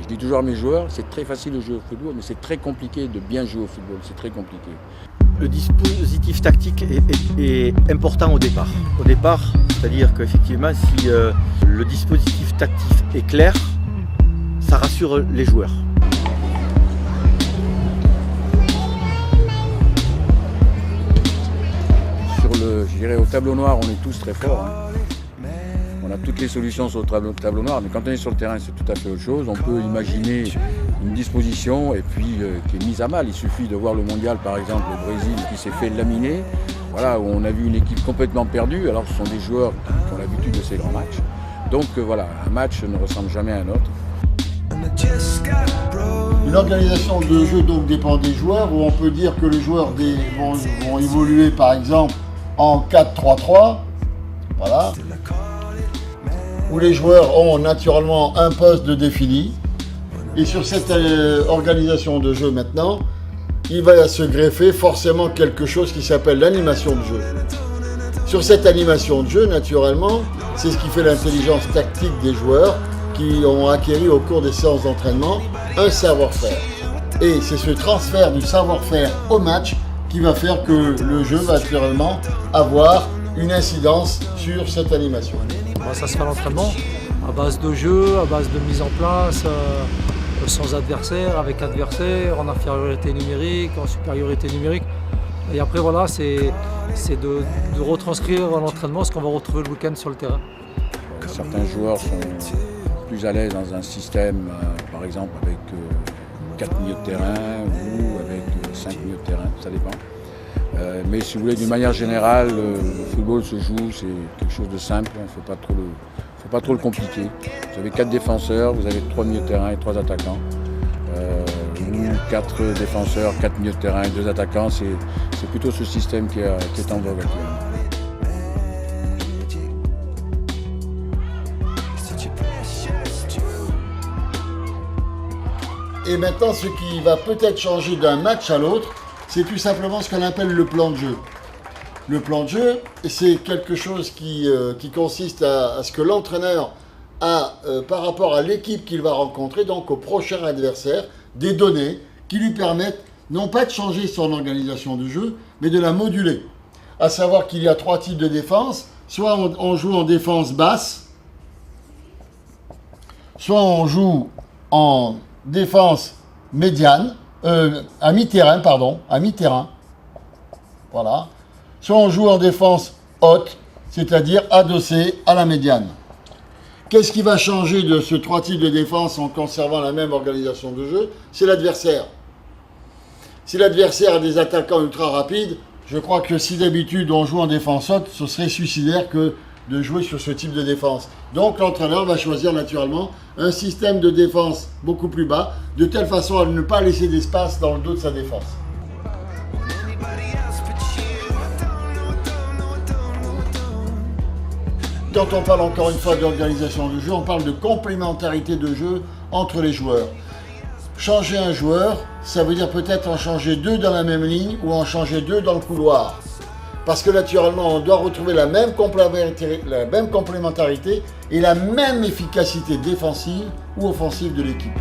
Et je dis toujours à mes joueurs, c'est très facile de jouer au football, mais c'est très compliqué de bien jouer au football, c'est très compliqué. Le dispositif tactique est important au départ. Au départ, c'est-à-dire qu'effectivement, si le dispositif tactique est clair, ça rassure les joueurs. Je dirais au tableau noir, on est tous très forts. On a toutes les solutions sur le tableau noir, mais quand on est sur le terrain, c'est tout à fait autre chose. On peut imaginer une disposition et puis qui est mise à mal. Il suffit de voir le mondial, par exemple, le Brésil qui s'est fait laminer, voilà, où on a vu une équipe complètement perdue, alors que ce sont des joueurs qui ont l'habitude de ces grands matchs. Donc voilà, un match ne ressemble jamais à un autre. Une organisation de jeu donc dépend des joueurs, où on peut dire que les joueurs vont évoluer par exemple en 4-3-3, voilà, où les joueurs ont naturellement un poste de défini. Et sur cette organisation de jeu maintenant, il va se greffer forcément quelque chose qui s'appelle l'animation de jeu. Sur cette animation de jeu, naturellement, c'est ce qui fait l'intelligence tactique des joueurs qui ont acquis au cours des séances d'entraînement un savoir-faire. Et c'est ce transfert du savoir-faire au match qui va faire que le jeu va naturellement avoir une incidence sur cette animation. Ça se fait à l'entraînement, à base de jeu, à base de mise en place, sans adversaire, avec adversaire, en infériorité numérique, en supériorité numérique. Et après voilà, c'est de retranscrire à l'entraînement ce qu'on va retrouver le week-end sur le terrain. Certains joueurs sont plus à l'aise dans un système, par exemple avec 4 milieux de terrain ou avec 5 milieux de terrain, ça dépend. Mais si vous voulez, d'une manière générale, le football se joue, c'est quelque chose de simple, il ne faut pas trop le compliquer. Vous avez 4 défenseurs, vous avez 3 milieux de terrain et 3 attaquants. Ou 4 défenseurs, 4 milieux de terrain et 2 attaquants, c'est plutôt ce système qui est en vogue actuellement. Et maintenant, ce qui va peut-être changer d'un match à l'autre, c'est tout simplement ce qu'on appelle le plan de jeu. Le plan de jeu, c'est quelque chose qui consiste à ce que l'entraîneur a, par rapport à l'équipe qu'il va rencontrer, donc au prochain adversaire, des données qui lui permettent non pas de changer son organisation de jeu, mais de la moduler. À savoir qu'il y a 3 types de défense. Soit on joue en défense basse, soit on joue en défense médiane, à mi-terrain, voilà. Soit on joue en défense haute, c'est-à-dire adossé à la médiane. Qu'est-ce qui va changer de ce 3 types de défense en conservant la même organisation de jeu? C'est l'adversaire. Si l'adversaire a des attaquants ultra rapides, je crois que si d'habitude on joue en défense haute, ce serait suicidaire que de jouer sur ce type de défense. Donc l'entraîneur va choisir naturellement un système de défense beaucoup plus bas, de telle façon à ne pas laisser d'espace dans le dos de sa défense. Quand on parle encore une fois d'organisation de jeu, on parle de complémentarité de jeu entre les joueurs. Changer un joueur, ça veut dire peut-être en changer 2 dans la même ligne ou en changer 2 dans le couloir. Parce que naturellement, on doit retrouver la même complémentarité et la même efficacité défensive ou offensive de l'équipe.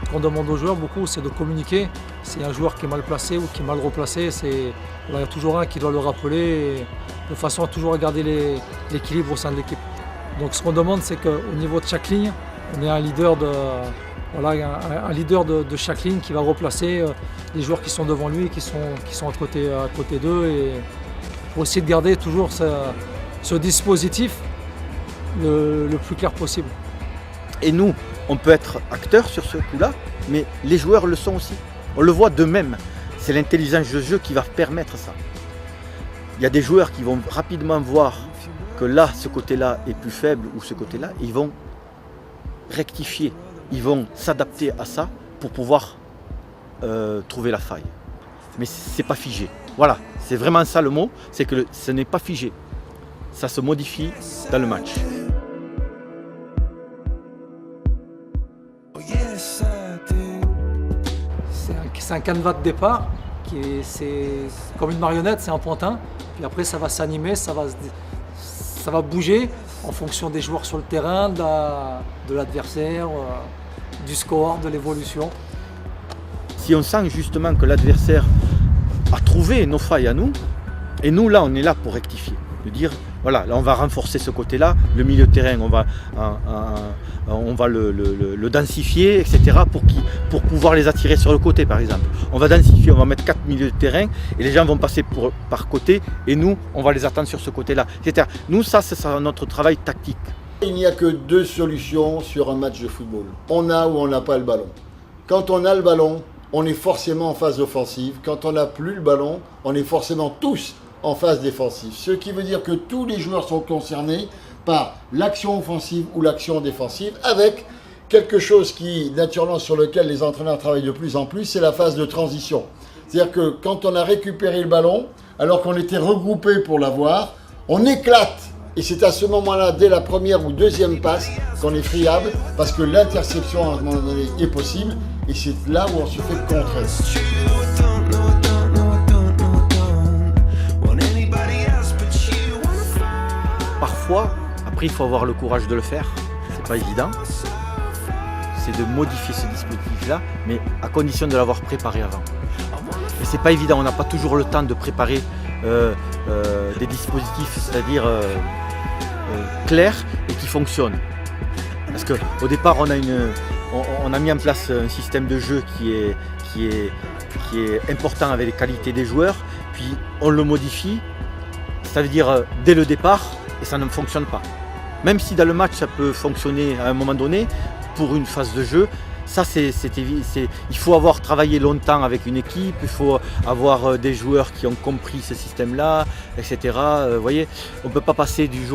Ce qu'on demande aux joueurs beaucoup, c'est de communiquer. Si un joueur qui est mal placé ou qui est mal replacé, il y a toujours un qui doit le rappeler de façon à toujours garder l'équilibre au sein de l'équipe. Donc ce qu'on demande, c'est qu'au niveau de chaque ligne, on ait un leader un leader de chaque ligne qui va replacer les joueurs qui sont devant lui et qui sont à côté d'eux, et pour essayer de garder toujours ce dispositif le plus clair possible. Et nous, on peut être acteurs sur ce coup-là, mais les joueurs le sont aussi. On le voit d'eux-mêmes. C'est l'intelligence de jeu qui va permettre ça. Il y a des joueurs qui vont rapidement voir que là, ce côté-là est plus faible ou ce côté-là, ils vont rectifier. Ils vont s'adapter à ça pour pouvoir trouver la faille. Mais c'est pas figé. Voilà, c'est vraiment ça le mot, c'est que ce n'est pas figé. Ça se modifie dans le match. C'est un canevas de départ c'est comme une marionnette, c'est un pantin. Puis après, ça va s'animer, ça va bouger en fonction des joueurs sur le terrain, de l'adversaire, du score, de l'évolution. Si on sent justement que l'adversaire a trouvé nos failles à nous, et nous là on est là pour rectifier, de dire voilà, là on va renforcer ce côté-là, le milieu de terrain on va le densifier, etc. pour pouvoir les attirer sur le côté par exemple. On va densifier, on va mettre 4 milieux de terrain et les gens vont passer par côté et nous on va les attendre sur ce côté-là. C'est-à-dire nous ça c'est notre travail tactique. Il n'y a que 2 solutions sur un match de football. On a ou on n'a pas le ballon. Quand on a le ballon, on est forcément en phase offensive. Quand on n'a plus le ballon, on est forcément tous en phase défensive. Ce qui veut dire que tous les joueurs sont concernés par l'action offensive ou l'action défensive, avec quelque chose qui, naturellement, sur lequel les entraîneurs travaillent de plus en plus, c'est la phase de transition. C'est-à-dire que quand on a récupéré le ballon, alors qu'on était regroupés pour l'avoir, on éclate. Et c'est à ce moment-là, dès la première ou deuxième passe, qu'on est friable, parce que l'interception, à un moment donné, est possible, et c'est là où on se fait contrer. Parfois, après il faut avoir le courage de le faire, c'est pas évident, c'est de modifier ce dispositif-là, mais à condition de l'avoir préparé avant. Et c'est pas évident, on n'a pas toujours le temps de préparer des dispositifs, c'est-à-dire clairs et qui fonctionnent. Parce qu'au départ, on a mis en place un système de jeu qui est important avec les qualités des joueurs, puis on le modifie, ça veut dire dès le départ, et ça ne fonctionne pas. Même si dans le match ça peut fonctionner à un moment donné, pour une phase de jeu, ça il faut avoir travaillé longtemps avec une équipe, il faut avoir des joueurs qui ont compris ce système-là, etc. Vous voyez, on ne peut pas passer du jour